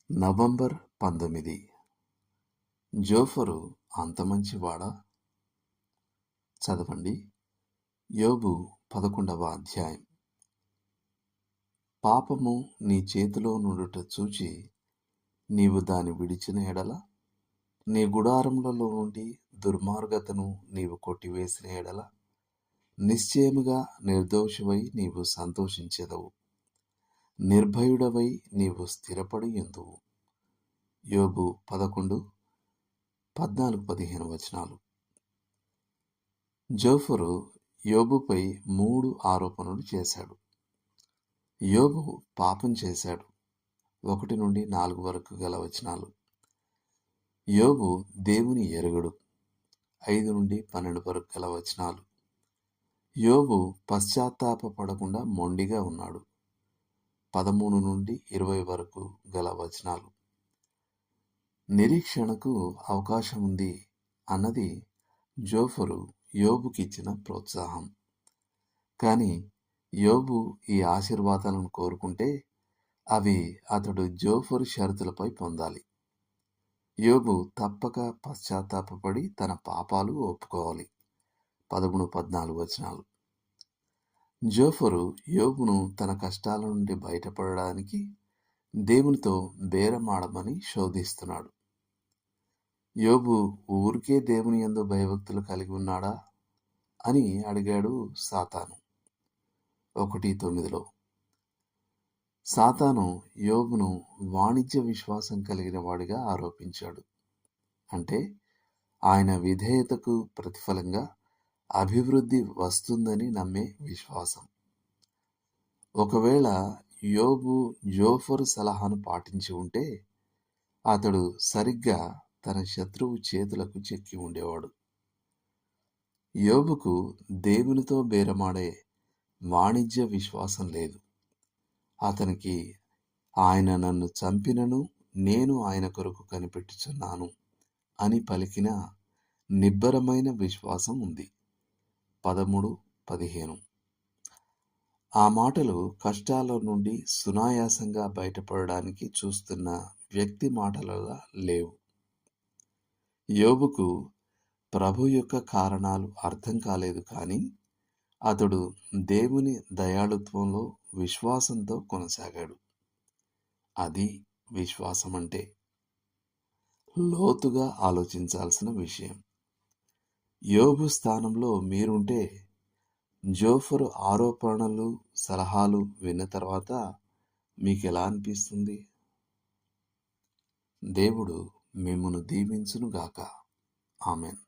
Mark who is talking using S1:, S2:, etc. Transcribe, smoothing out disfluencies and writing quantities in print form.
S1: November 19. Zophar అంత మంచివాడా? చదవండి. యోబు 11వ అధ్యాయం. పాపము నీ చేతిలో నుండుట చూచి నీవు దాని విడిచిన ఎడల, నీ గుడారములలో నుండి దుర్మార్గతను నీవు కొట్టివేసిన ఎడల, నిశ్చయముగా నిర్దోషివై నీవు సంతోషించెదవు, నిర్భయుడవై నీవు స్థిరపడి యుందువు. యోబు 11:14-15 వచనాలు. జోఫరు యోబుపై 3 ఆరోపణలు చేశాడు. యోబు పాపం చేశాడు. 1-4 వరకు గల వచనాలు. యోబు దేవుని ఎరుగడు. 5-12 వరకు గల వచనాలు. యోబు పశ్చాత్తాపపడకుండా మొండిగా ఉన్నాడు. 13-20 వరకు గల వచనాలు. నిరీక్షణకు అవకాశం ఉంది అన్నది జోఫరు యోబుకిచ్చిన ప్రోత్సాహం. కానీ యోబు ఈ ఆశీర్వాదాలను కోరుకుంటే అవి అతడు జోఫరు షరతులపై పొందాలి. యోబు తప్పక పశ్చాత్తాపపడి తన పాపాలు ఒప్పుకోవాలి. 13-14 వచనాలు. జోఫరు యోబును తన కష్టాల నుండి బయటపడడానికి దేవునితో బేరమాడమని శోధిస్తున్నాడు. యోబు ఊరికే దేవుని యందు భయభక్తులు కలిగి ఉన్నాడా అని అడిగాడు సాతాను. 1:9. సాతాను యోబును వాణిజ్య విశ్వాసం కలిగిన వాడిగా ఆరోపించాడు. అంటే ఆయన విధేయతకు ప్రతిఫలంగా అభివృద్ధి వస్తుందని నమ్మే విశ్వాసం. ఒకవేళ యోబు జోఫరు సలహాను పాటించి ఉంటే అతడు సరిగ్గా తన శత్రువు చేతులకు చెక్కి ఉండేవాడు. యోబుకు దేవునితో బేరమాడే వాణిజ్య విశ్వాసం లేదు. అతనికి ఆయన నన్ను చంపినను నేను ఆయన కొరకు కనిపెట్టుచున్నాను అని పలికిన నిబ్బరమైన విశ్వాసం ఉంది. 13-15. ఆ మాటలు కష్టాల నుండి సునాయాసంగా బయటపడడానికి చూస్తున్న వ్యక్తి మాటలలా లేవు. యోబుకు ప్రభు యొక్క కారణాలు అర్థం కాలేదు, కానీ అతడు దేవుని దయాళుత్వంలో విశ్వాసంతో కొనసాగాడు. అది విశ్వాసం అంటే. లోతుగా ఆలోచించాల్సిన విషయం. యోబు స్థానంలో మీరుంటే జోఫరు ఆరోపణలు, సలహాలు విన్న తర్వాత మీకెలా అనిపిస్తుంది? దేవుడు మిమ్మును దీవించునుగాక. ఆమెన్.